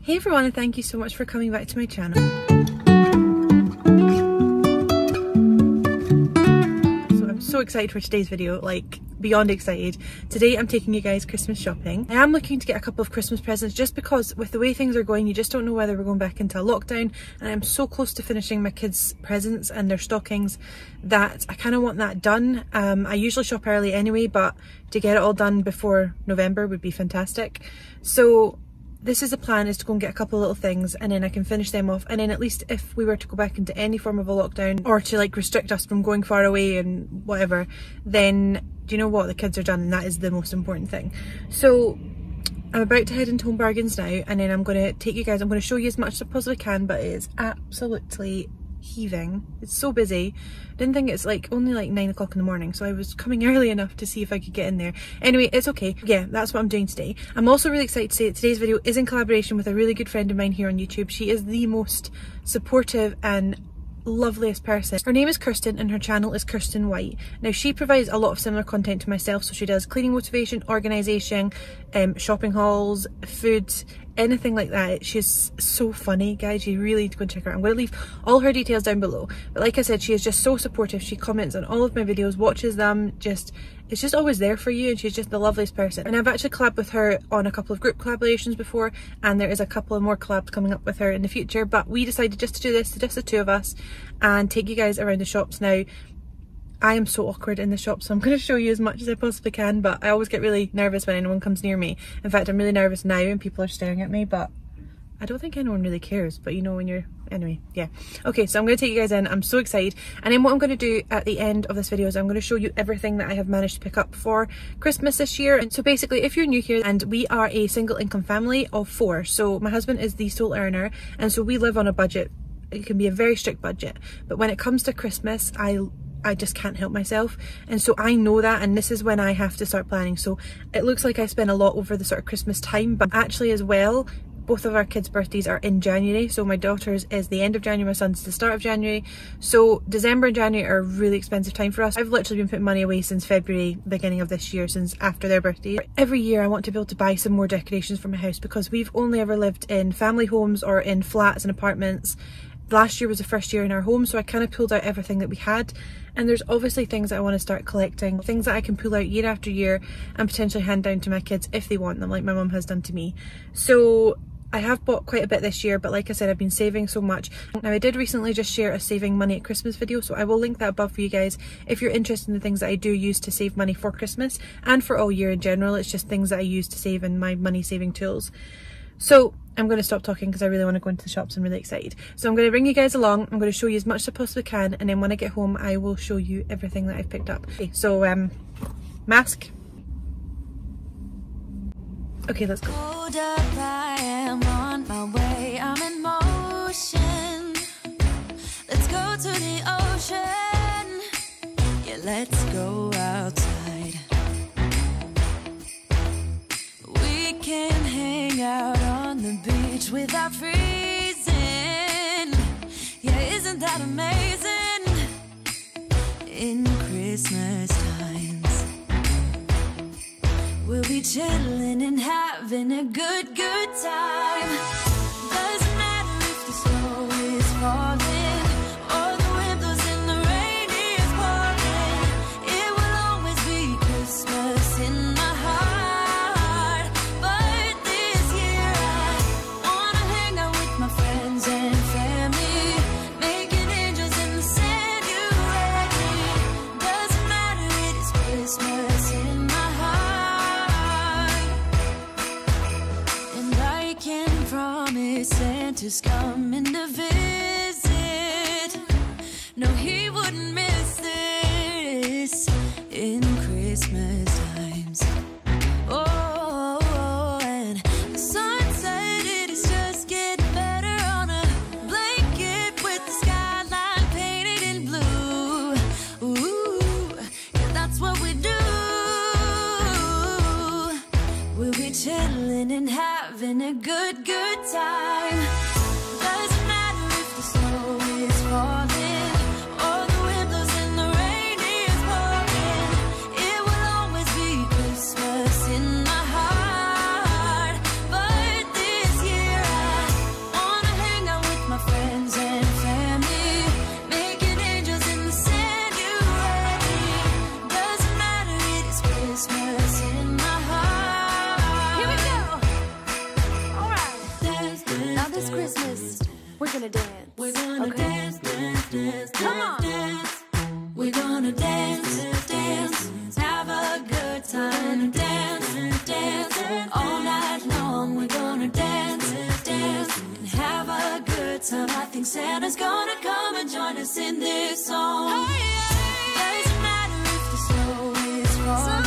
Hey everyone, and thank you so much for coming back to my channel. So I'm so excited for today's video, like beyond excited. Today I'm taking you guys Christmas shopping. I am looking to get a couple of Christmas presents just because with the way things are going, you just don't know whether we're going back into a lockdown, and I'm so close to finishing my kids' presents and their stockings that I kind of want that done. I usually shop early anyway, but to get it all done before November would be fantastic. So this is the plan, is to go and get a couple of little things and then I can finish them off, and then at least if we were to go back into any form of a lockdown or to like restrict us from going far away and whatever, then do you know what, the kids are done, and that is the most important thing. So I'm about to head into Home Bargains now, and then I'm going to take you guys, I'm going to show you as much as I possibly can, but it is absolutely heaving. It's so busy. I didn't think it's like only like 9 o'clock in the morning, so I was coming early enough to see if I could get in there. Anyway, it's okay. Yeah, that's what I'm doing today. I'm also really excited to say that today's video is in collaboration with a really good friend of mine here on YouTube. She is the most supportive and loveliest person. Her name is Kirsten and her channel is Kirsten White. Now she provides a lot of similar content to myself, so she does cleaning motivation, organisation, shopping hauls, food, anything like that. She's so funny, guys. You really need to go and check her out. I'm going to leave all her details down below, but like I said, she is just so supportive. She comments on all of my videos, watches them, it's just always there for you, and she's just the loveliest person. And I've actually collabed with her on a couple of group collaborations before, and there is a couple of more collabs coming up with her in the future, but we decided just to do this, just the two of us, and take you guys around the shops. Now I am so awkward in the shop, so I'm going to show you as much as I possibly can, but I always get really nervous when anyone comes near me. In fact, I'm really nervous now and people are staring at me, but I don't think anyone really cares, but you know when you're, anyway, yeah. Okay, so I'm going to take you guys in. I'm so excited. And then what I'm going to do at the end of this video is I'm going to show you everything that I have managed to pick up for Christmas this year. And so basically, if you're new here, and we are a single income family of 4, so my husband is the sole earner, and so we live on a budget. It can be a very strict budget, but when it comes to Christmas, I just can't help myself, and so I know that, and this is when I have to start planning. So it looks like I spend a lot over the sort of Christmas time, but actually as well, both of our kids' birthdays are in January. So my daughter's is the end of January, my son's the start of January. So December and January are a really expensive time for us. I've literally been putting money away since February, beginning of this year, since after their birthday. Every year I want to be able to buy some more decorations for my house, because we've only ever lived in family homes or in flats and apartments. Last year was the first year in our home, so I kind of pulled out everything that we had, and there's obviously things that I want to start collecting, things that I can pull out year after year and potentially hand down to my kids if they want them, like my mum has done to me. So I have bought quite a bit this year, but like I said, I've been saving so much. Now I did recently just share a saving money at Christmas video, so I will link that above for you guys if you're interested in the things that I do use to save money for Christmas and for all year in general. It's just things that I use to save in my money saving tools. So I'm going to stop talking because I really want to go into the shops. I'm really excited. So I'm going to bring you guys along. I'm going to show you as much as I possibly can, and then when I get home I will show you everything that I've picked up. Okay, so mask. Okay, let's go. Hold up, I am on my way. I'm in motion. Let's go to the ocean. Yeah, let's go outside. We can hang out on the beach without freezing. Yeah, isn't that amazing? In Christmas times, we'll be chilling and having a good time. Doesn't matter if the snow is falling or the wind blows and the rain is pouring. It will always be Christmas in my heart. But this year I wanna hang out with my friends and family, making angels in the sand, you and me. Doesn't matter, it is Christmas in my heart. And I can promise Santa's coming to visit. No, he wouldn't miss this in Christmas times. Oh, and the sunset, it is just getting better on a blanket with the skyline painted in blue. Ooh, yeah, that's what we do. We'll be chilling and having a good time. Doesn't matter if the snow is falling or the wind blows and the rain is pouring. It will always be Christmas in my heart. But this year I gonna dance. We're gonna dance, dance, dance, come on, dance. We're gonna dance, dance, have a good time, dance, dance, all night long. We're gonna dance, dance, and have a good time. I think Santa's gonna come and join us in this song. Doesn't matter if the snow is falling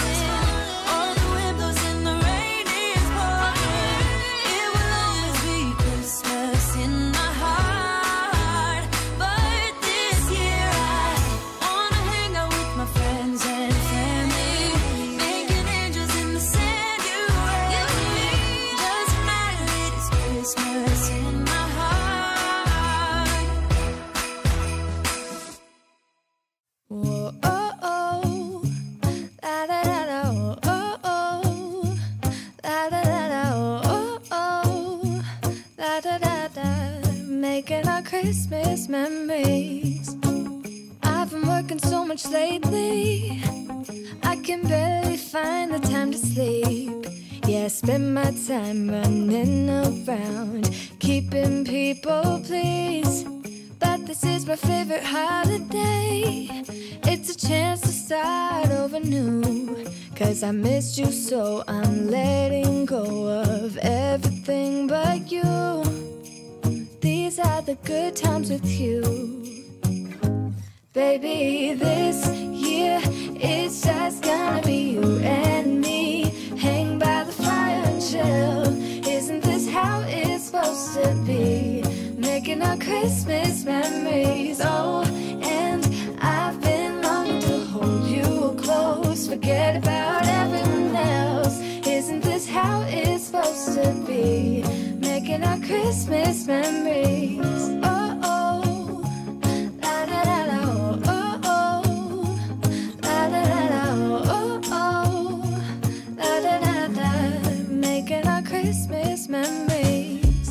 or the wind blows and the rain is pouring. It will always be Christmas in my heart. But this year I wanna hang out with my friends and family, making angels in the sanctuary. Doesn't matter, it is Christmas in my heart. Whoa, oh, oh, la da da da, oh, oh, oh, la da da da, oh, oh, la da da da, making our Christmas memories. I've been working so much lately, I can barely find the time to sleep. Yeah, I spend my time running around, keeping people pleased. But this is my favorite holiday. It's a chance to start over new. 'Cause I missed you, so I'm letting go of everything but you. These are the good times with you. Baby, this year it's just gonna be you and me. Hang by the fire and chill. Isn't this how it's supposed to be? Making our Christmas memories. Oh, and I've been longing to hold you close. Forget about everyone else. Isn't this how it's supposed to be? Making our Christmas memories. Oh, oh, la da da da, oh, oh, la da da da, oh, oh, la da da da, making our Christmas memories.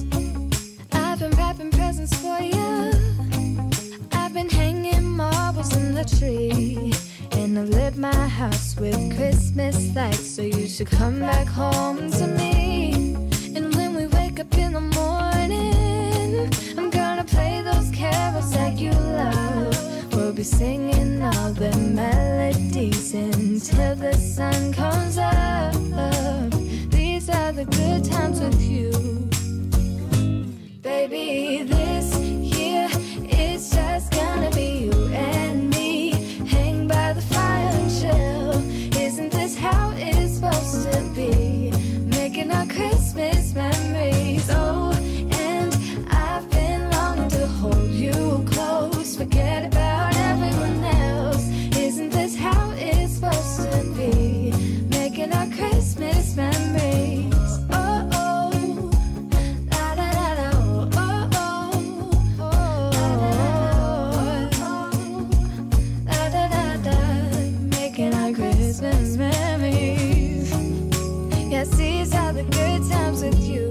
I've been wrapping presents for you. I've been hanging marbles in the tree. And I've lit my house with Christmas lights. So you should come back home to me. And when we wake up in the morning, I'm gonna play those carols that you love. We'll be singing all the melodies until the sun comes up. These are the good times with you. Baby, this year it's just gonna be you and me. Hang by the fire and chill. Isn't this how it's supposed to be? Making our Christmas memories. Oh, and I've been longing to hold you close. Forget about everyone else. Isn't this how it's supposed to be? Making our Christmas memories. Oh, oh, la da da da, oh, oh, oh, la da da da, making our Christmas memories. Yes, these are the good times with you.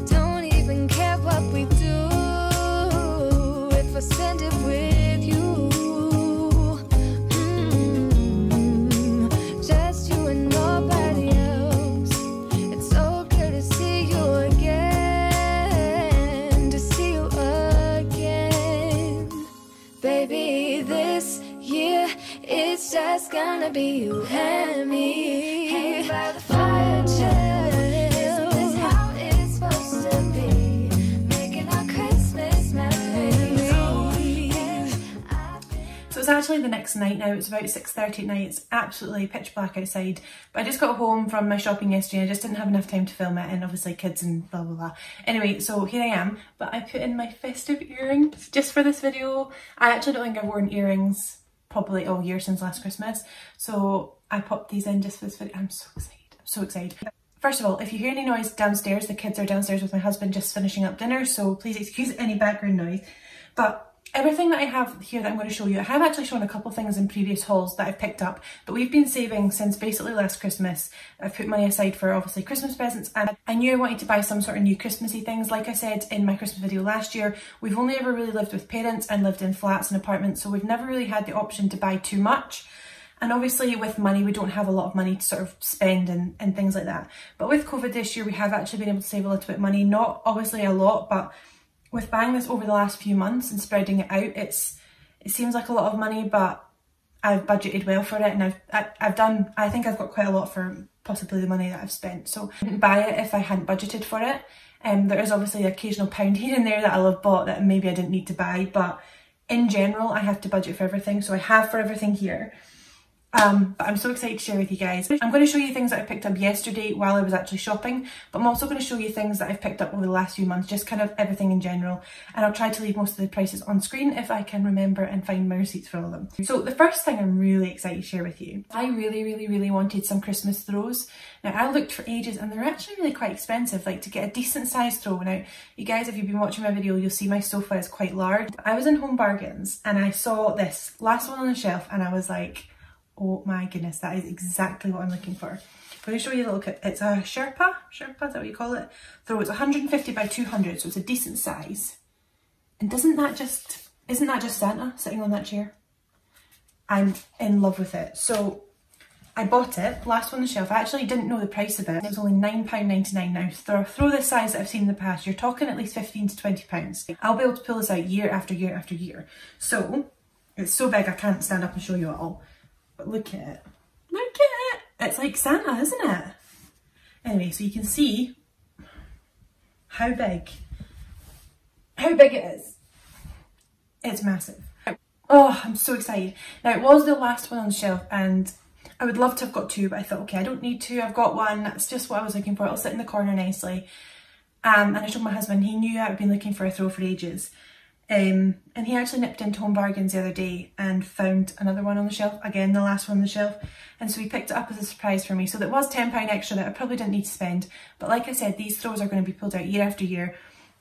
Don't even care what we do if I spend it with you. Just you and nobody else. It's so good to see you again, to see you again. Baby, this year it's just gonna be you and me. Hang by the fire, chill. Isn't this how it's supposed to be? Making our Christmas memories. So it's actually the next night now. It's about 6:30 at night. It's absolutely pitch black outside. But I just got home from my shopping yesterday and I just didn't have enough time to film it, and obviously kids and blah blah blah. Anyway, so here I am. But I put in my festive earrings just for this video. I actually don't think I've worn earrings probably all year since last Christmas. So I popped these in just for this video. I'm so excited. I'm so excited. First of all, if you hear any noise downstairs, the kids are downstairs with my husband just finishing up dinner. So please excuse any background noise. But everything that I have here that I'm going to show you, I have actually shown a couple things in previous hauls that I've picked up, but we've been saving since basically last Christmas. I've put money aside for obviously Christmas presents, and I knew I wanted to buy some sort of new Christmassy things. Like I said in my Christmas video last year, we've only ever really lived with parents and lived in flats and apartments, so we've never really had the option to buy too much. And obviously with money, we don't have a lot of money to sort of spend and things like that. But with COVID this year, we have actually been able to save a little bit of money, not obviously a lot, but with buying this over the last few months and spreading it out, it seems like a lot of money, but I've budgeted well for it, and I think I've got quite a lot for possibly the money that I've spent. So I wouldn't buy it if I hadn't budgeted for it. There is obviously the occasional pound here and there that I'll have bought that maybe I didn't need to buy, but in general I have to budget for everything, so I have for everything here. But I'm so excited to share with you guys. I'm going to show you things that I picked up yesterday while I was actually shopping, but I'm also going to show you things that I've picked up over the last few months, just kind of everything in general. And I'll try to leave most of the prices on screen if I can remember and find my receipts for all of them. So the first thing I'm really excited to share with you, I really wanted some Christmas throws. Now I looked for ages and they're actually really quite expensive, like to get a decent size throw. Now you guys, if you've been watching my video, you'll see my sofa is quite large. I was in Home Bargains and I saw this last one on the shelf and I was like, oh my goodness, that is exactly what I'm looking for. I'm going to show you a little, it's a Sherpa, is that what you call it? So it's 150 by 200, so it's a decent size. And isn't that just Santa sitting on that chair? I'm in love with it. So I bought it, last one on the shelf. I actually didn't know the price of it. It was only £9.99 now. For a throw this size that I've seen in the past, you're talking at least £15 to £20. I'll be able to pull this out year after year after year. So it's so big I can't stand up and show you it all. But look at it. Look at it. It's like Santa, isn't it? Anyway, so you can see how big it is. It's massive. Oh, I'm so excited. Now, it was the last one on the shelf and I would love to have got two, but I thought, okay, I don't need two. I've got one. That's just what I was looking for. It'll sit in the corner nicely. And I showed my husband, he knew I'd been looking for a throw for ages. And he actually nipped into Home Bargains the other day and found another one on the shelf, again the last one on the shelf, and so he picked it up as a surprise for me. So that was £10 extra that I probably didn't need to spend, but like I said, these throws are going to be pulled out year after year.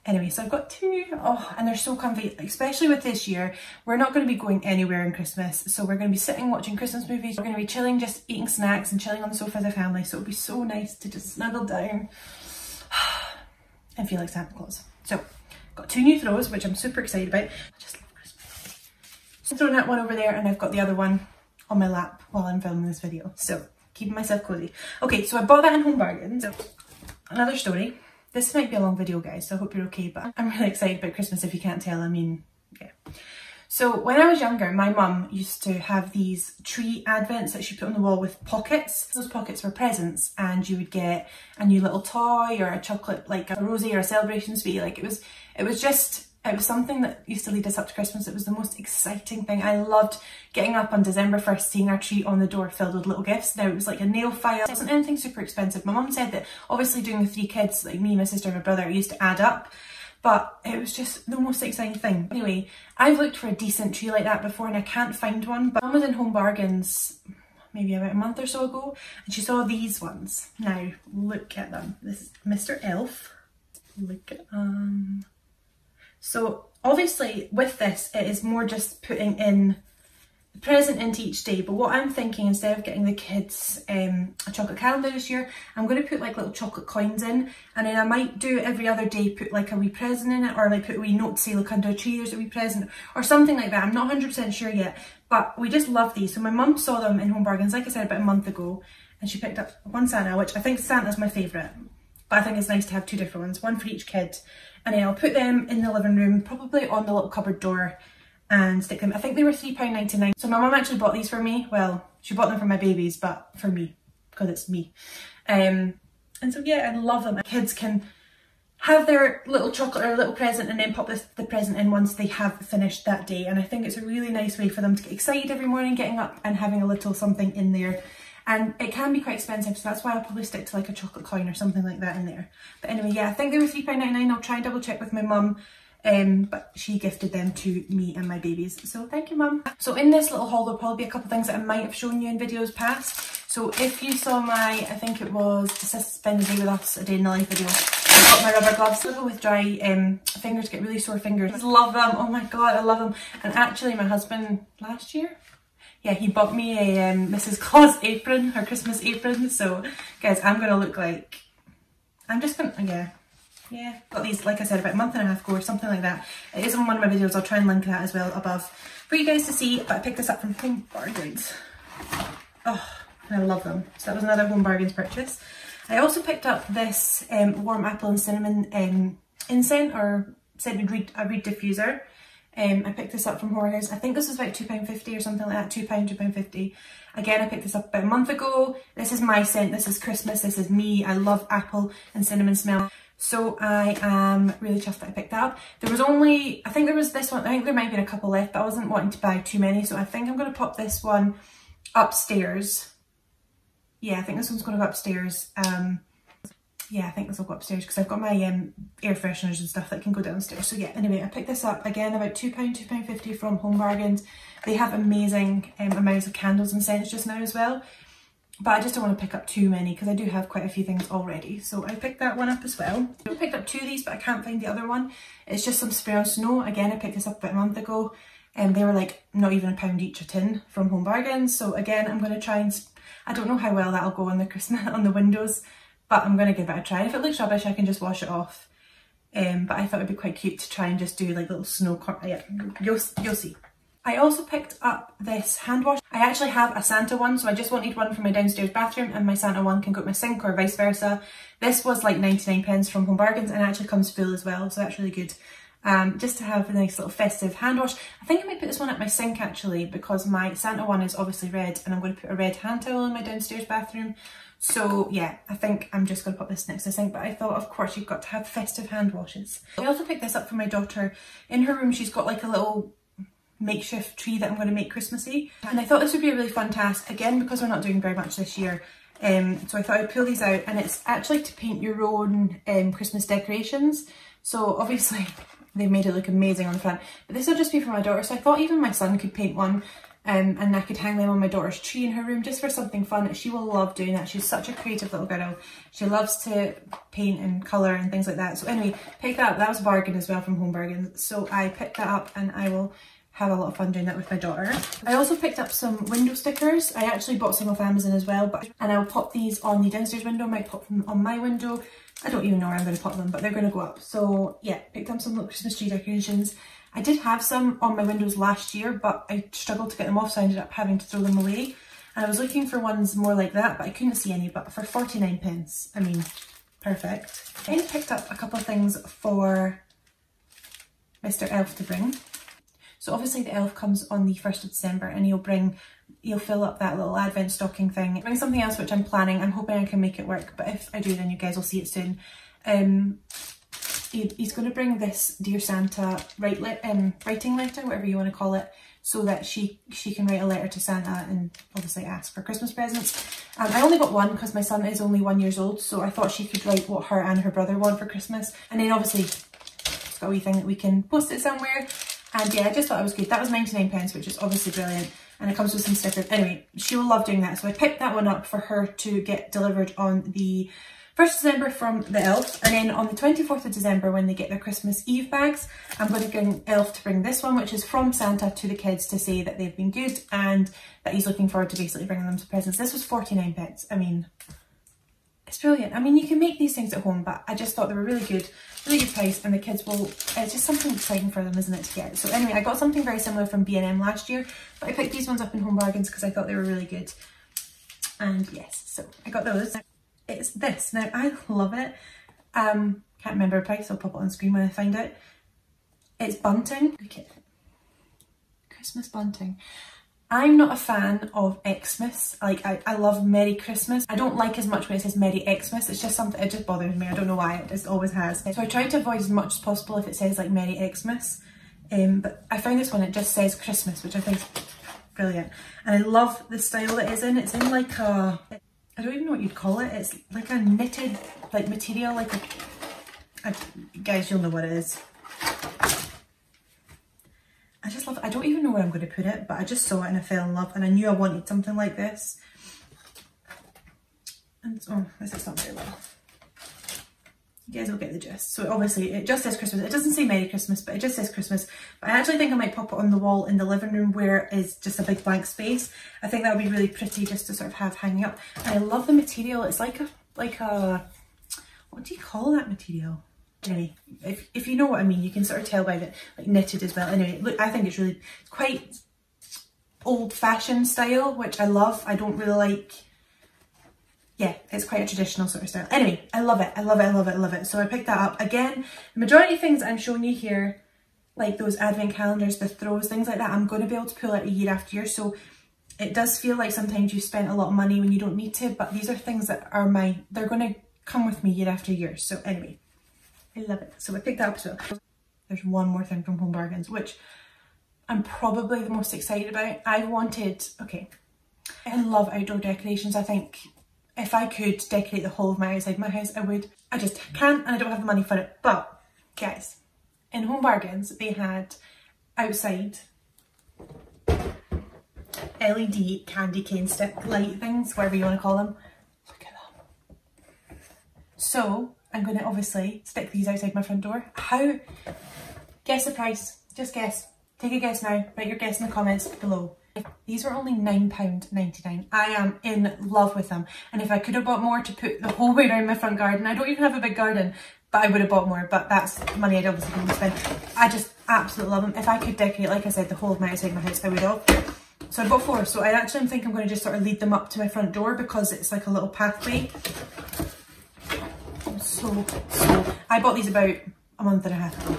Anyway, so I've got two, oh, and they're so comfy, especially with this year. We're not going to be going anywhere in Christmas, so we're going to be sitting watching Christmas movies. We're going to be chilling, just eating snacks and chilling on the sofa as a family, so it'll be so nice to just snuggle down and feel like Santa Claus. So got two new throws, which I'm super excited about. I just love Christmas. So I'm throwing that one over there and I've got the other one on my lap while I'm filming this video. So keeping myself cozy. Okay, so I bought that in Home Bargains. So another story. This might be a long video, guys, so I hope you're okay, but I'm really excited about Christmas if you can't tell. I mean, yeah. So when I was younger, my mum used to have these tree advents that she put on the wall with pockets. Those pockets were presents and you would get a new little toy or a chocolate, like a rosé or a celebration sweetie. Like it was something that used to lead us up to Christmas. It was the most exciting thing. I loved getting up on December 1st, seeing our tree on the door filled with little gifts. Now it was like a nail file. It wasn't anything super expensive. My mum said that obviously doing the 3 kids, like me, my sister and my brother, it used to add up. But it was just the most exciting thing. Anyway, I've looked for a decent tree like that before and I can't find one. But Mum was in Home Bargains maybe about a month or so ago and she saw these ones. Now, look at them. This is Mr. Elf. Look at them. So obviously with this, it is more just putting in the present into each day, but what I'm thinking, instead of getting the kids a chocolate calendar this year, I'm going to put like little chocolate coins in, and then I might do every other day put like a wee present in it, or like put a wee note to say look under a tree there's a wee present or something like that. I'm not 100% sure yet, but we just love these. So my mum saw them in Home Bargains, like I said, about a month ago, and she picked up one Santa, which I think Santa's my favourite, but I think it's nice to have 2 different ones, one for each kid, and then I'll put them in the living room, probably on the little cupboard door, and stick them. I think they were £3.99. So my mum actually bought these for me. Well, she bought them for my babies, but for me, because it's me. And so yeah, I love them. Kids can have their little chocolate or a little present and then pop the present in once they have finished that day. And I think it's a really nice way for them to get excited every morning, getting up and having a little something in there. And it can be quite expensive, so that's why I'll probably stick to like a chocolate coin or something like that in there. But anyway, yeah, I think they were £3.99. I'll try and double check with my mum. But she gifted them to me and my babies, so thank you, Mum. So in this little haul there'll probably be a couple of things that I might have shown you in videos past. So if you saw my, I think it was the Spend the Day With Us, a day in the life video, I got my rubber gloves. People with dry fingers get really sore fingers. I just love them. Oh my god, I love them. And actually my husband last year, yeah, he bought me a Mrs. Claus apron, her Christmas apron. So guys, I'm gonna look like, I'm just gonna, yeah, got these, like I said, about a month and a half ago or something like that. It is on one of my videos. I'll try and link that as well above for you guys to see. But I picked this up from Home Bargains. Oh, and I love them. So that was another Home Bargains purchase. I also picked up this warm apple and cinnamon incense or sent me a reed diffuser. I picked this up from Horner's. I think this was about £2.50 or something like that, £2, £2.50. Again, I picked this up about a month ago. This is my scent, this is Christmas, this is me. I love apple and cinnamon smell. So I am really chuffed that I picked that up. There was only, I think there was this one, I think there might have been a couple left, but I wasn't wanting to buy too many. So I think I'm going to pop this one upstairs. Yeah, I think this one's going to go upstairs. Yeah, I think this will go upstairs because I've got my air fresheners and stuff that can go downstairs. So yeah, anyway, I picked this up again about £2, £2.50 from Home Bargains. They have amazing amounts of candles and scents just now as well. But I just don't want to pick up too many because I do have quite a few things already. So I picked that one up as well. I picked up 2 of these, but I can't find the other one. It's just some spray on snow. Again, I picked this up about a month ago and they were like not even £1 each a tin from Home Bargains. So again, I'm going to try and, I don't know how well that'll go on the Christmas on the windows, but I'm going to give it a try. If it looks rubbish, I can just wash it off. But I thought it'd be quite cute to try and just do like little snow, yeah, you'll see. I also picked up this hand wash. I actually have a Santa one, so I just wanted one for my downstairs bathroom and my Santa one can go to my sink or vice versa. This was like 99p from Home Bargains and it actually comes full as well, so that's really good. Just to have a nice little festive hand wash. I think I might put this one at my sink actually because my Santa one is obviously red and I'm going to put a red hand towel in my downstairs bathroom. So yeah, I think I'm just going to put this next to the sink, but I thought of course you've got to have festive hand washes. I also picked this up for my daughter. In her room she's got like a little makeshift tree that I'm going to make Christmassy, and I thought this would be a really fun task again because we're not doing very much this year. So I thought I'd pull these out, and it's actually to paint your own Christmas decorations. So obviously they've made it look amazing on the front, but this will just be for my daughter, so I thought even my son could paint one. And I could hang them on my daughter's tree in her room just for something fun. She will love doing that. She's such a creative little girl. She loves to paint and colour and things like that. So anyway, pick that up. That was a bargain as well from Home Bargains. So I picked that up and I will have a lot of fun doing that with my daughter. I also picked up some window stickers. I actually bought some off Amazon as well, and I'll pop these on the downstairs window. I might pop them on my window. I don't even know where I'm going to pop them, but they're going to go up. So yeah, picked up some little Christmas tree decorations. I did have some on my windows last year, but I struggled to get them off, so I ended up having to throw them away. And I was looking for ones more like that, but I couldn't see any. But for 49p, I mean, perfect. I picked up a couple of things for Mr. Elf to bring. So obviously the elf comes on the 1st of December and he'll fill up that little advent stocking thing. Bring something else which I'm planning. I'm hoping I can make it work, but if I do then you guys will see it soon. He's going to bring this Dear Santa writing letter, whatever you want to call it, so that she can write a letter to Santa and obviously ask for Christmas presents. I only got one because my son is only 1 year old, so I thought she could write what her and her brother want for Christmas. And then obviously it's got a wee thing that we can post it somewhere. And yeah, I just thought it was good. That was 99p, which is obviously brilliant. And it comes with some stickers. Anyway, she will love doing that. So I picked that one up for her to get delivered on the 1st of December from the elf, and then on the 24th of December when they get their Christmas Eve bags, I'm going to get elf to bring this one, which is from Santa to the kids to say that they've been good and that he's looking forward to basically bringing them some presents. This was 49p. I mean, it's brilliant. I mean, you can make these things at home, but I just thought they were really good price, and the kids will, it's just something exciting for them, isn't it, to get. So anyway, I got something very similar from B&M last year, but I picked these ones up in Home Bargains because I thought they were really good. And yes, so I got those. It's this. Now, I love it. Can't remember the price, I'll pop it on screen when I find it. It's Bunting. Okay. Christmas Bunting. I'm not a fan of Xmas. Like, I love Merry Christmas. I don't like as much when it says Merry Xmas. It's just something, it just bothers me. I don't know why, it just always has. So I try to avoid as much as possible if it says like Merry Xmas. But I found this one, it just says Christmas, which I think is brilliant. And I love the style that it's in. It's in like a, I don't even know what you'd call it. It's like a knitted like material, like a guys, you'll know what it is. I just love it. I don't even know where I'm going to put it, but I just saw it and I fell in love and I knew I wanted something like this. And oh, this is not very well. You guys will get the gist. So obviously it just says Christmas. It doesn't say Merry Christmas, but it just says Christmas. But I actually think I might pop it on the wall in the living room where it's just a big blank space. I think that would be really pretty just to sort of have hanging up. And I love the material. It's like a, what do you call that material? Anyway, if you know what I mean, you can sort of tell by the like knitted as well. Anyway, look, I think it's really quite old-fashioned style, which I love. I don't really like, yeah, it's quite a traditional sort of style. Anyway, I love it, I love it, I love it, I love it. So I picked that up. Again, the majority of things I'm showing you here, like those advent calendars, the throws, things like that, I'm going to be able to pull out year after year. So it does feel like sometimes you spent a lot of money when you don't need to, but these are things that are they're going to come with me year after year. So anyway, I love it. So I picked that up as well. There's one more thing from Home Bargains, which I'm probably the most excited about. I love outdoor decorations. I think if I could decorate the whole of my outside my house, I would. I just can't, and I don't have the money for it. But guys, in Home Bargains, they had outside LED candy cane stick light things, whatever you want to call them. Look at them. So I'm going to obviously stick these outside my front door. Guess the price. Just guess. Take a guess now. Write your guess in the comments below. These were only £9.99. I am in love with them. And if I could have bought more to put the whole way around my front garden, I don't even have a big garden, but I would have bought more, but that's money I'd obviously didn't spend. I just absolutely love them. If I could decorate, like I said, the whole of my outside my house, I would have. So I bought 4. So I actually think I'm going to just sort of lead them up to my front door because it's like a little pathway. So I bought these about a month and a half ago.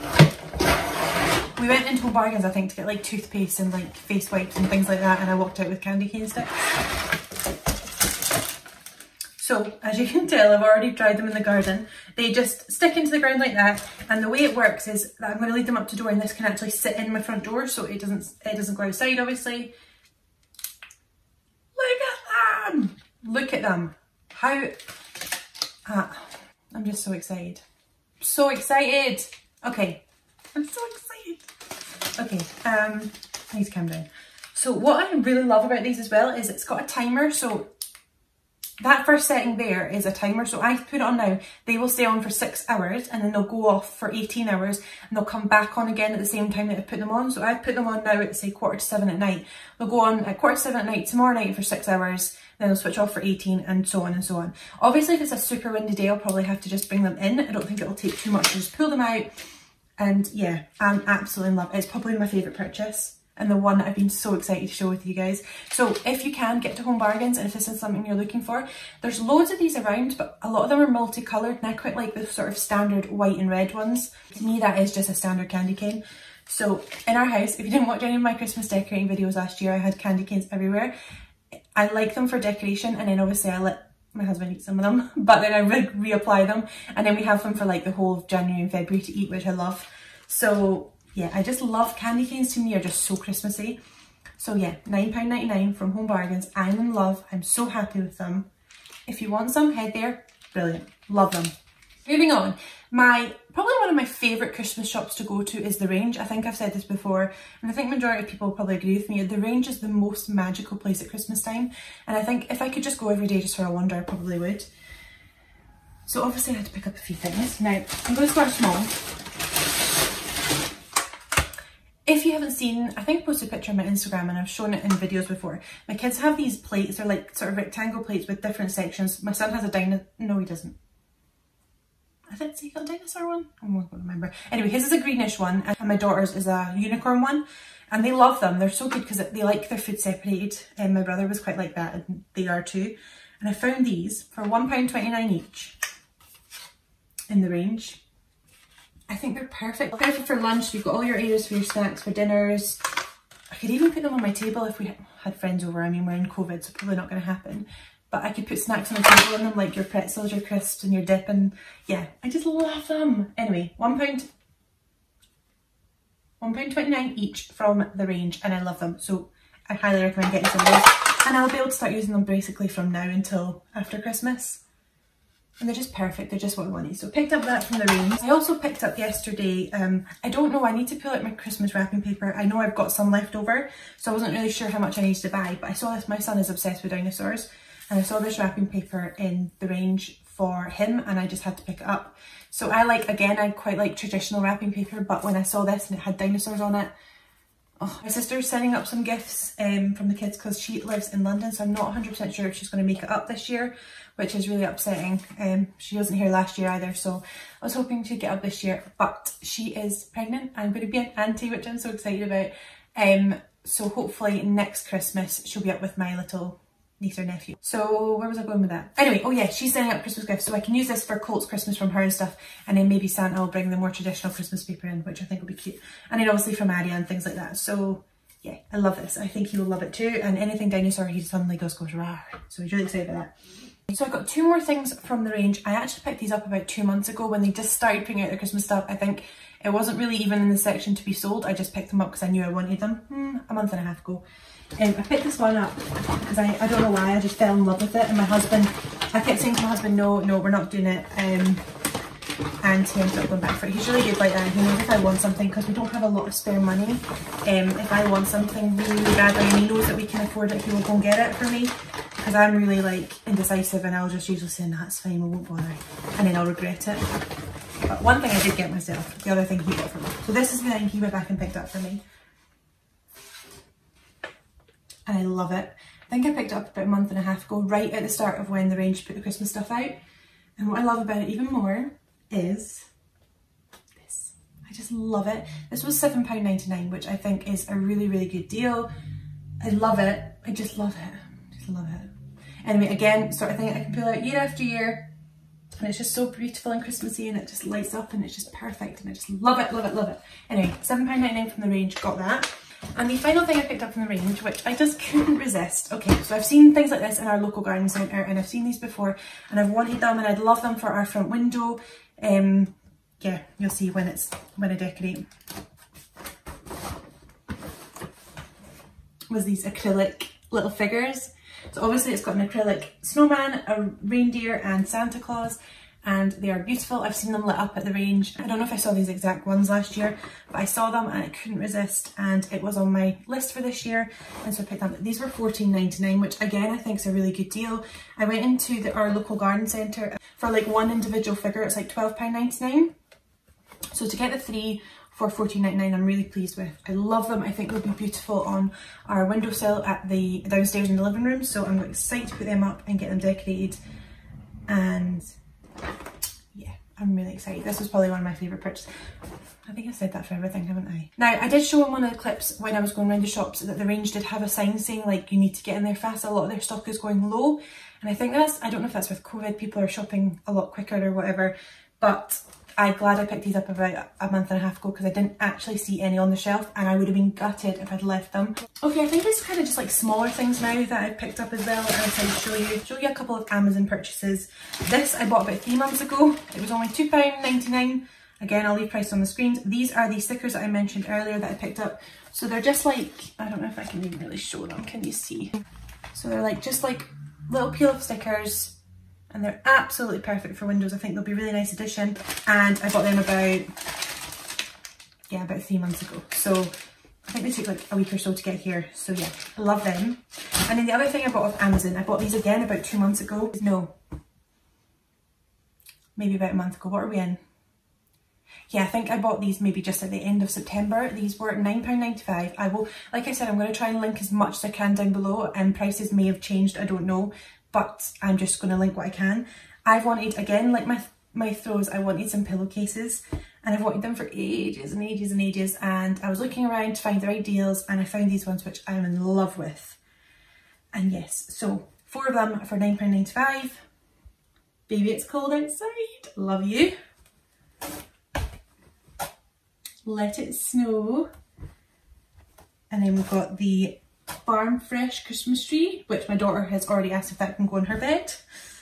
We went into Home Bargains, I think, to get like toothpaste and like face wipes and things like that, and I walked out with candy cane sticks. So as you can tell, I've already tried them in the garden. They just stick into the ground like that, and the way it works is that I'm going to lead them up to the door, and this can actually sit in my front door, so it doesn't go outside, obviously. Look at them! Look at them! I'm just so excited. So excited! Okay, I'm so excited. Okay, I need to calm down. So what I really love about these as well is it's got a timer. So that first setting there is a timer. So I put it on now. They will stay on for 6 hours and then they'll go off for 18 hours and they'll come back on again at the same time that I've put them on. So I've put them on now at say 6:45 at night. They'll go on at 6:45 at night tomorrow night for 6 hours. Then they'll switch off for 18 and so on and so on. Obviously if it's a super windy day, I'll probably have to just bring them in. I don't think it'll take too much to just pull them out. And yeah, I'm absolutely in love. It's probably my favourite purchase and the one that I've been so excited to show with you guys. So if you can, get to Home Bargains, and if this is something you're looking for, there's loads of these around, but a lot of them are multicoloured and I quite like the sort of standard white and red ones. To me, that is just a standard candy cane. So in our house, if you didn't watch any of my Christmas decorating videos last year, I had candy canes everywhere. I like them for decoration, and then obviously I let my husband eat some of them, but then I reapply them, and then we have them for like the whole of January and February to eat, which I love. So yeah, I just love candy canes. To me are just so Christmassy. So yeah, £9.99 from Home Bargains. I'm in love. I'm so happy with them. If you want some, head there. Brilliant. Love them. Moving on, probably one of my favourite Christmas shops to go to is The Range. I think I've said this before, and I think majority of people will probably agree with me. The Range is the most magical place at Christmas time, and I think if I could just go every day just for a wander, I probably would. So obviously I had to pick up a few things. Now, I'm going to start small. If you haven't seen, I think I posted a picture on my Instagram and I've shown it in videos before. My kids have these plates, they're like sort of rectangle plates with different sections. My son has a dinosaur, no he doesn't. I think he got a dinosaur one? I don't remember. Anyway, his is a greenish one and my daughter's is a unicorn one. And they love them, they're so good because they like their food separated. And my brother was quite like that and they are too. And I found these for £1.29 each in The Range. I think they're perfect. Perfect for lunch. You've got all your areas for your snacks, for dinners. I could even put them on my table if we had friends over. I mean, we're in COVID, so probably not going to happen. But I could put snacks on the table in them, like your pretzels, your crisps and your dip, and yeah, I just love them. Anyway, £1.29 each from The Range, and I love them. So I highly recommend getting some of those. And I'll be able to start using them basically from now until after Christmas. And they're just perfect, they're just what I wanted. So picked up that from The Range. I also picked up yesterday, I don't know, I need to pull out my Christmas wrapping paper. I know I've got some left over, so I wasn't really sure how much I needed to buy, but I saw this, my son is obsessed with dinosaurs, and I saw this wrapping paper in The Range for him, and I just had to pick it up. So I quite like traditional wrapping paper, but when I saw this and it had dinosaurs on it, oh, my sister's setting up some gifts from the kids because she lives in London, so I'm not 100% sure if she's going to make it up this year, which is really upsetting. She wasn't here last year either, so I was hoping to get up this year, but she is pregnant. I'm going to be an auntie, which I'm so excited about. So hopefully next Christmas she'll be up with my little niece or nephew. So where was I going with that? Anyway, oh yeah, she's sending out Christmas gifts, so I can use this for Colt's Christmas from her and stuff, and then maybe Santa will bring the more traditional Christmas paper in, which I think will be cute. And then obviously from Aria and things like that. So yeah, I love this. I think he will love it too. And anything dinosaur, he suddenly goes rah. So he's really excited about that. So I've got 2 more things from the range. I actually picked these up about 2 months ago when they just started putting out their Christmas stuff. I think it wasn't really even in the section to be sold. I just picked them up because I knew I wanted them a month and a half ago. I picked this one up because I don't know why, I just fell in love with it, and my husband, I kept saying to my husband, no, we're not doing it, and he ended up going back for it. He's really good like that. He knows if I want something, because we don't have a lot of spare money, if I want something really, really badly and he knows that we can afford it, he will go and get it for me, because I'm really like indecisive and I'll just usually say, nah, it's fine, we won't bother, and then I'll regret it. But one thing I did get myself, the other thing he got for me. So this is the thing he went back and picked up for me. And I love it. I think I picked it up about a month and a half ago, right at the start of when the range put the Christmas stuff out. And what I love about it even more is this. I just love it. This was £7.99, which I think is a really, really good deal. I love it. I just love it. Just love it. Anyway, again, sort of thing I can pull out year after year. And it's just so beautiful and Christmassy, and it just lights up and it's just perfect, and I just love it, love it, love it. Anyway, £7.99 from the range, got that. And the final thing I picked up from the range, which I just couldn't resist. Okay, so I've seen things like this in our local garden centre, and I've seen these before, and I've wanted them, and I'd love them for our front window. Yeah, you'll see when I decorate. Was these acrylic little figures. So obviously it's got an acrylic snowman, a reindeer and Santa Claus, and they are beautiful. I've seen them lit up at the range. I don't know if I saw these exact ones last year, but I saw them and I couldn't resist, and it was on my list for this year, and so I picked them. These were £14.99, which again I think is a really good deal. I went into our local garden centre for like one individual figure, it's like £12.99. So to get the 3 for £14.99 I'm really pleased with. I love them. I think they'll be beautiful on our windowsill at the downstairs in the living room, so I'm excited to put them up and get them decorated, and yeah, I'm really excited. This was probably one of my favourite purchases. I think I've said that for everything, haven't I? Now, I did show in one of the clips when I was going around the shops that the range did have a sign saying like you need to get in there fast, a lot of their stock is going low, and I think that's, I don't know if that's with COVID, people are shopping a lot quicker or whatever, but I'm glad I picked these up about a month and a half ago, because I didn't actually see any on the shelf and I would have been gutted if I'd left them. Okay, I think it's kind of just like smaller things now that I've picked up as well, and I'll try to show you a couple of Amazon purchases. This I bought about 3 months ago. It was only £2.99. Again, I'll leave price on the screens. These are the stickers that I mentioned earlier that I picked up. So they're just like, I don't know if I can even really show them, can you see? So they're like just like little peel of stickers, and they're absolutely perfect for windows. I think they'll be a really nice addition, and I bought them about 3 months ago. So I think they took like a week or so to get here. So yeah, I love them. And then the other thing I bought off Amazon, I bought these again about 2 months ago. No, maybe about a month ago. What are we in? Yeah, I think I bought these maybe just at the end of September. These were £9.95. I will, like I said, I'm going to try and link as much as I can down below, and prices may have changed, I don't know, but I'm just going to link what I can. I've wanted, again, like my throws, I wanted some pillowcases, and I've wanted them for ages and ages and ages, and I was looking around to find the right deals, and I found these ones which I'm in love with. And yes, so 4 of them for £9.95. Baby, it's cold outside. Love you. Let it snow. And then we've got the Farm Fresh Christmas tree, which my daughter has already asked if that can go in her bed.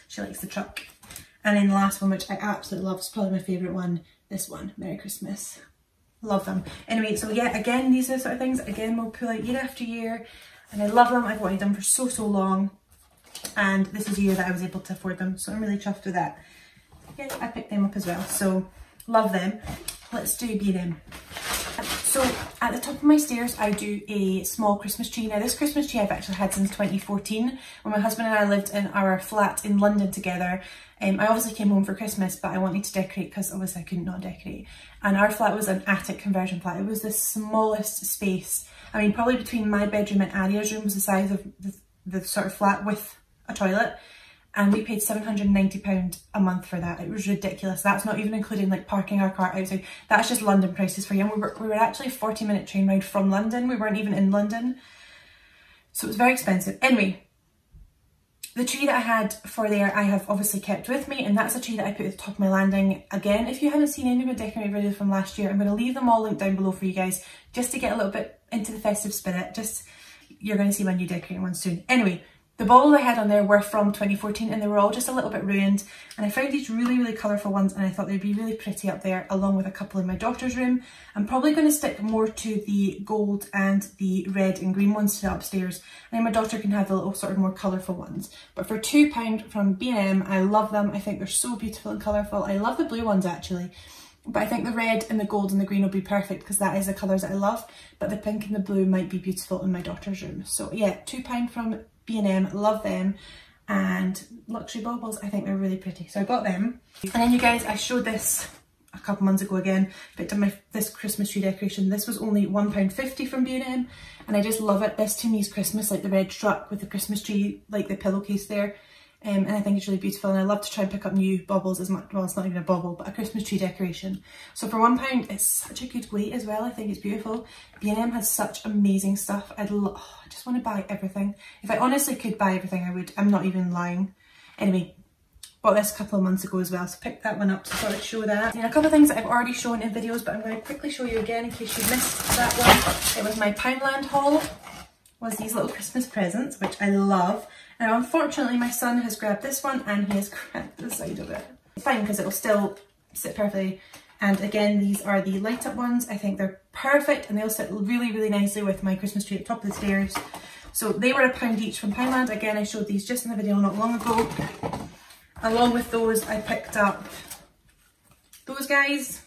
She likes the truck. And then the last one, which I absolutely love, is probably my favourite one, this one, Merry Christmas. Love them. Anyway, so yeah, again, these are the sort of things, again, we'll pull out year after year, and I love them. I've wanted them for so, so long, and this is the year that I was able to afford them, so I'm really chuffed with that. Yeah, I picked them up as well, so love them. Let's do B&M. So at the top of my stairs, I do a small Christmas tree. Now this Christmas tree I've actually had since 2014, when my husband and I lived in our flat in London together. I obviously came home for Christmas, but I wanted to decorate because obviously I couldn't not decorate. And our flat was an attic conversion flat. It was the smallest space. I mean, probably between my bedroom and Aria's room was the size of the sort of flat with a toilet. And we paid £790 a month for that. It was ridiculous. That's not even including like parking our car outside. That's just London prices for you. And we were actually a 40-minute train ride from London. We weren't even in London. So it was very expensive. Anyway, The tree that I had for there, I have obviously kept with me, and that's a tree that I put at the top of my landing. Again, if you haven't seen any of my decorating videos from last year, I'm going to leave them all linked down below for you guys, just to get a little bit into the festive spirit. Just, you're going to see my new decorating one soon. Anyway, the bottles I had on there were from 2014, and they were all just a little bit ruined, and I found these really, really colourful ones, and I thought they'd be really pretty up there, along with a couple in my daughter's room. I'm probably going to stick more to the gold and the red and green ones to the upstairs, and then my daughter can have the little sort of more colourful ones. But for £2 from B&M, I love them. I think they're so beautiful and colourful. I love the blue ones actually, but I think the red and the gold and the green will be perfect because that is the colours that I love, but the pink and the blue might be beautiful in my daughter's room. So yeah, £2 from B&M, love them. And luxury baubles, I think they're really pretty, so I got them. And then you guys, I showed this a couple months ago again, picked up this Christmas tree decoration. This was only £1.50 from B&M, and I just love it. This to me is Christmas, like the red truck with the Christmas tree, like the pillowcase there. And I think it's really beautiful, and I love to try and pick up new baubles as much, well, it's not even a bauble, but a Christmas tree decoration. So for £1, it's such a good weight as well. I think it's beautiful. B&M has such amazing stuff. I just want to buy everything. If I honestly could buy everything, I would. I'm not even lying. Anyway, bought this a couple of months ago as well, so picked that one up to sort of show that. And a couple of things that I've already shown in videos, but I'm going to quickly show you again in case you missed that one. It was my Poundland haul, was these little Christmas presents, which I love. Now unfortunately my son has grabbed this one and he has cracked the side of it. It's fine because it will still sit perfectly. And again, these are the light up ones. I think they're perfect and they'll sit really, really nicely with my Christmas tree at the top of the stairs. So they were £1 each from Poundland. Again, I showed these just in the video not long ago. Along with those, I picked up those guys,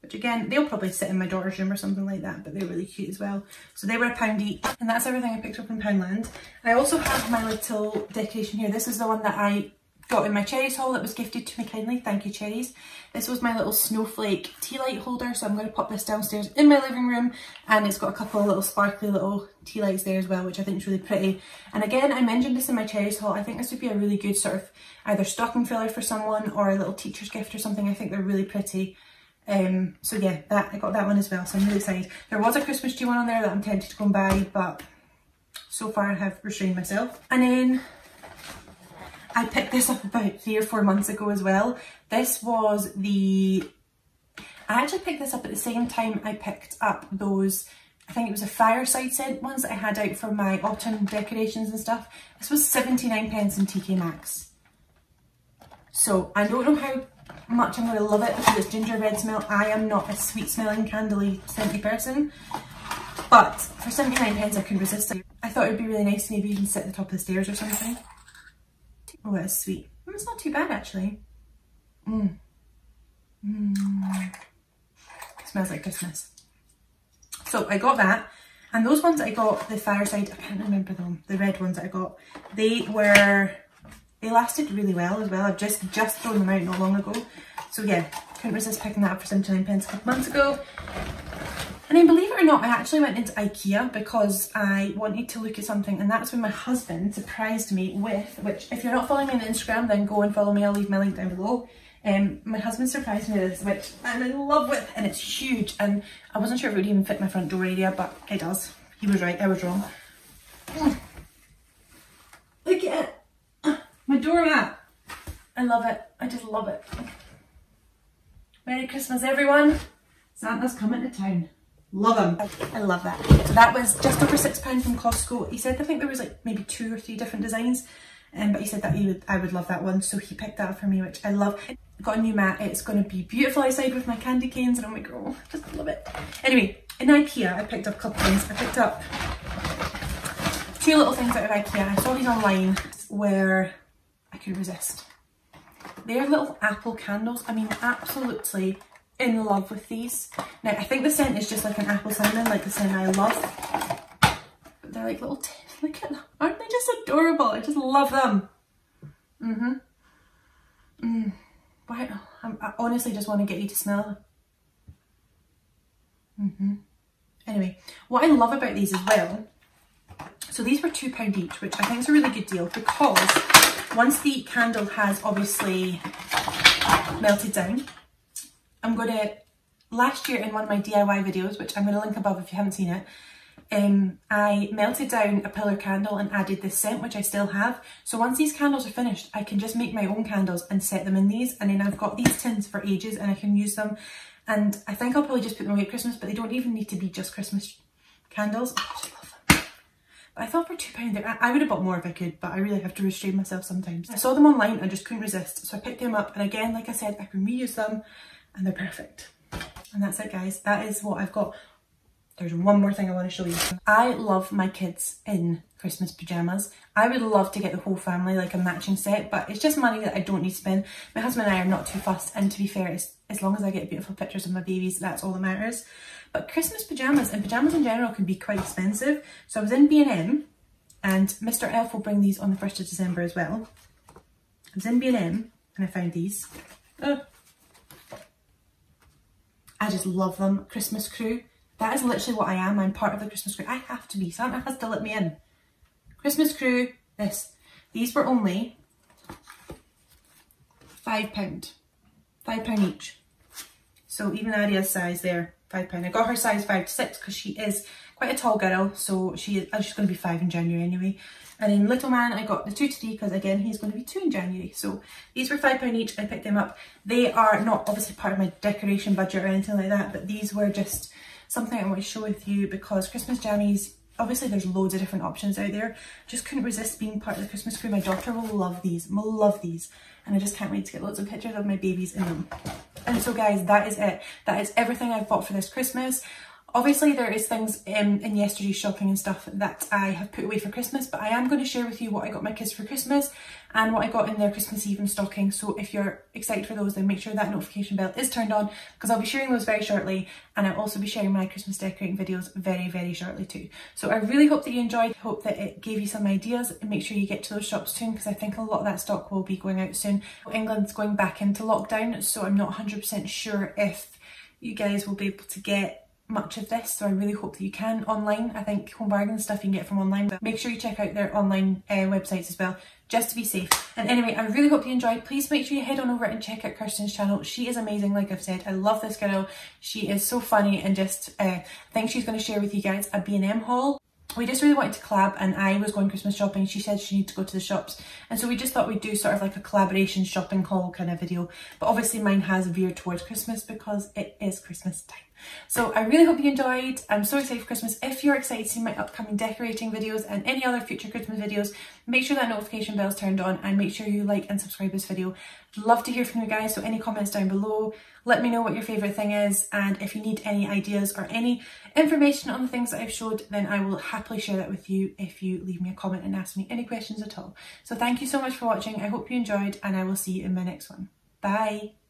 which again, they'll probably sit in my daughter's room or something like that, but they're really cute as well. So they were £1 each, and that's everything I picked up from Poundland. I also have my little decoration here. This is the one that I got in my Cherries haul that was gifted to me kindly. Thank you, Cherries. This was my little Snowflake tea light holder, so I'm going to pop this downstairs in my living room, and it's got a couple of little sparkly little tea lights there as well, which I think is really pretty. And again, I mentioned this in my Cherries haul. I think this would be a really good sort of either stocking filler for someone or a little teacher's gift or something. I think they're really pretty. So yeah, I got that one as well, so I'm really excited. There was a Christmas tree one on there that I'm tempted to go and buy, but so far I have restrained myself. And then I picked this up about 3 or 4 months ago as well. This was I actually picked this up at the same time I picked up those, I think it was a fireside scent ones that I had out for my autumn decorations and stuff. This was 79 pence in TK Maxx. So I don't know how much I'm going to love it because it's gingerbread smell. I am not a sweet smelling candly scenty person, but for 79 pence I couldn't resist it. I thought it would be really nice to maybe even sit at the top of the stairs or something. Oh, it's sweet. It's not too bad actually. It smells like Christmas. So I got that, and those ones I got, the fireside, I can't remember them, the red ones that I got, they lasted really well as well. I've just thrown them out not long ago. So yeah, couldn't resist picking that up for 79 pence a couple months ago. And then believe it or not, I actually went into Ikea because I wanted to look at something, and that's when my husband surprised me with, which if you're not following me on Instagram, then go and follow me, I'll leave my link down below. My husband surprised me with this, which I'm in love with, and it's huge, and I wasn't sure if it would even fit my front door area, but it does. He was right, I was wrong. Look at it. My doormat. I love it. I just love it. Merry Christmas, everyone. Santa's coming to town. Love him. I love that. So that was just over £6 from Costco. He said, I think there was like maybe 2 or 3 different designs, but he said that I would love that one, so he picked that up for me, which I love. I got a new mat. It's going to be beautiful outside with my candy canes, and I'm like, oh, just love it. Anyway, in Ikea, I picked up a couple things. I picked up 2 little things out of Ikea. I saw these online where I could resist. They're little apple candles. I mean, absolutely in love with these. Now, I think the scent is just like an apple cinnamon, like the scent I love. But they're like little, look at them. Aren't they just adorable? I just love them. Wow. I honestly just want to get you to smell them. Anyway, what I love about these as well, so these were £2 each, which I think is a really good deal because once the candle has obviously melted down, I'm going to, last year in one of my DIY videos, which I'm going to link above if you haven't seen it, I melted down a pillar candle and added this scent, which I still have. So once these candles are finished, I can just make my own candles and set them in these, and then I've got these tins for ages and I can use them. And I think I'll probably just put them away at Christmas, but they don't even need to be just Christmas candles. Oh, I just love them. But I thought for £2, I would have bought more if I could, but I really have to restrain myself sometimes. I saw them online and just couldn't resist, so I picked them up, and again, like I said, I can reuse them and they're perfect. And that's it, guys. That is what I've got. There's one more thing I want to show you. I love my kids in Christmas pyjamas. I would love to get the whole family like a matching set, but it's just money that I don't need to spend. My husband and I are not too fussed, and to be fair, as long as I get beautiful pictures of my babies, that's all that matters. But Christmas pyjamas and pyjamas in general can be quite expensive. So I was in B&M, and Mr. Elf will bring these on the 1st of December as well. I was in B&M and I found these. I just love them. Christmas crew. That is literally what I am. I'm part of the Christmas crew. I have to be. Santa has to let me in. Christmas crew, this. These were only £5. £5 each. So even Aria's size there, £5. I got her size 5 to 6 because she is quite a tall girl. So she's going to be 5 in January anyway. And then little man, I got the 2 to 3 because again, he's going to be 2 in January. So these were £5 each. I picked them up. They are not obviously part of my decoration budget or anything like that, but these were just something I want to show with you because Christmas jammies, obviously there's loads of different options out there. Just couldn't resist being part of the Christmas crew. My daughter will love these, and I just can't wait to get loads of pictures of my babies in them. And so guys, that is it. That is everything I've bought for this Christmas. Obviously there is things in yesterday's shopping and stuff that I have put away for Christmas, but I am going to share with you what I got my kids for Christmas and what I got in their Christmas Eve and stocking. So if you're excited for those, then make sure that notification bell is turned on because I'll be sharing those very shortly, and I'll also be sharing my Christmas decorating videos very, very shortly too. So I really hope that you enjoyed. I hope that it gave you some ideas, and make sure you get to those shops soon because I think a lot of that stock will be going out soon. England's going back into lockdown, so I'm not 100% sure if you guys will be able to get much of this, so I really hope that you can online. I think Home Bargains stuff you can get from online, but make sure you check out their online websites as well, just to be safe. And anyway, I really hope you enjoyed. Please make sure you head on over and check out Kirsten's channel. She is amazing, like I've said. I love this girl. She is so funny, and just I think she's going to share with you guys a B&M haul. We just really wanted to collab, and I was going Christmas shopping. She said she needed to go to the shops, and so we just thought we'd do sort of like a collaboration shopping haul kind of video. But obviously mine has veered towards Christmas because it is Christmas time. So I really hope you enjoyed. I'm so excited for Christmas. If you're excited to see my upcoming decorating videos and any other future Christmas videos, make sure that notification bell is turned on, and make sure you like and subscribe this video. I'd love to hear from you guys, so any comments down below. Let me know what your favourite thing is, and if you need any ideas or any information on the things that I've showed, then I will happily share that with you if you leave me a comment and ask me any questions at all. So thank you so much for watching. I hope you enjoyed, and I will see you in my next one. Bye!